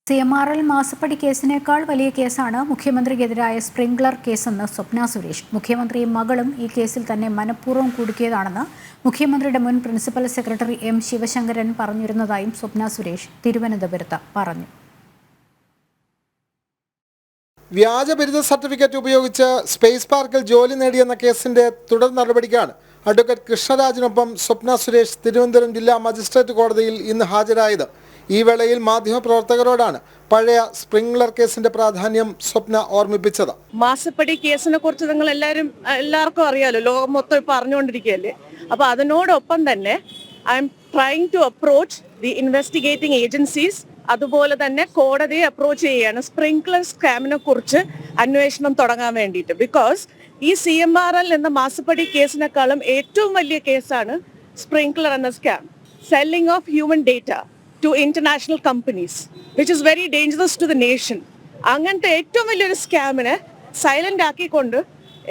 CMRL മാസപ്പടി കേസിനേക്കാൾ വലിയ കേസാണ് മുഖ്യമന്ത്രിക്കെതിരായ സ്പ്രിംഗ്ലർ കേസെന്ന് സ്വപ്ന സുരേഷ്. മുഖ്യമന്ത്രിയും മകളും ഈ കേസിൽ തന്നെ മനഃപൂർവ്വം കുടുക്കിയതാണെന്ന് മുഖ്യമന്ത്രിയുടെ മുൻ principal secretary M. Sivasankaran പറഞ്ഞിരുന്നതായും Swapna Suresh തിരുവനന്തപുരത്ത് പറഞ്ഞു. വ്യാജ ബിരുദ സർട്ടിഫിക്കറ്റ് ഉപയോഗിച്ച് സ്പേസ് പാർക്കിൽ ജോലി നേടിയെന്ന കേസിന്റെ തുടർ നടപടിക്കാണ് അഡ്വക്കേറ്റ് കൃഷ്ണരാജിനൊപ്പം സ്വപ്ന സുരേഷ് തിരുവനന്തപുരം ജില്ലാ മജിസ്ട്രേറ്റ് കോടതിയിൽ ഇന്ന് ഹാജരായത്. ഈ വേളയിൽ മാധ്യമപ്രവർത്തകരോടാണ് പഴയ സ്പ്രിംഗ്ലർ കേസിന്റെ പ്രാധാന്യം സ്വപ്ന ഓർമ്മിപ്പിച്ചത്. മാസപ്പടി കേസിനെ കുറിച്ച് നിങ്ങൾ എല്ലാവർക്കും അറിയാലോ, ലോകം മൊത്തം ഇപ്പൊ അറിഞ്ഞുകൊണ്ടിരിക്കുകയല്ലേ. അപ്പൊ അതിനോടൊപ്പം തന്നെ I am trying to approach the investigating agencies, അതുപോലെ തന്നെ കോടതിയെ അപ്രോച്ച് ചെയ്യുകയാണ് സ്പ്രിംഗ്ലർ സ്കാമിനെ കുറിച്ച് അന്വേഷണം തുടങ്ങാൻ വേണ്ടിയിട്ട്. ബിക്കോസ് ഈ CMRL എന്ന മാസപ്പടി കേസിനേക്കാളും ഏറ്റവും വലിയ കേസാണ് സ്പ്രിംഗ്ലർ എന്ന scam. Selling of human data to international companies, which is very dangerous to the nation. അങ്ങനത്തെ ഏറ്റവും വലിയൊരു സ്കാമിനെ സൈലന്റ് ആക്കിക്കൊണ്ട്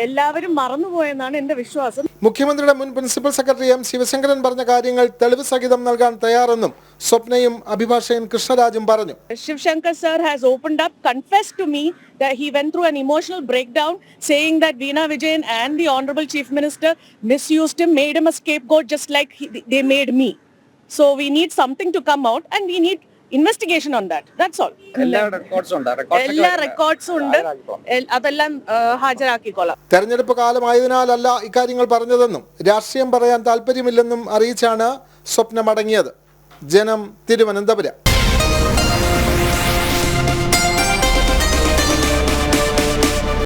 എല്ലാവരും മറന്നുപോയെന്നാണ് എന്റെ വിശ്വാസം. മുഖ്യമന്ത്രിയുടെ മുൻ പ്രിൻസിപ്പൽ സെക്രട്ടറി M. ശിവശങ്കരൻ പറഞ്ഞ കാര്യങ്ങൾ തെളിവ് സഹിതം നൽകാൻ തയ്യാറെന്നും സ്വപ്നയും അഭിഭാഷകൻ കൃഷ്ണരാജും പറഞ്ഞു. Shivshankar sir has opened up, confessed to me that he went through an emotional breakdown, saying that Veena Vijayan and the Honorable Chief Minister misused him, made him a scapegoat just like they made me. So we need something to come out and we need investigation on that. That's all. എല്ലാ റെക്കോർഡ്സും ഉണ്ട്, അതെല്ലാം ഹാജരാക്കിക്കൊള്ളാം. തെരഞ്ഞെടുപ്പ് കാലമായതിനാലല്ല ഇക്കാര്യങ്ങൾ പറഞ്ഞതെന്നും രാഷ്ട്രീയം പറയാൻ താല്പര്യമില്ലെന്നും അറിയിച്ചാണ് സ്വപ്ന മടങ്ങിയത്. ജനം, തിരുവനന്തപുരം.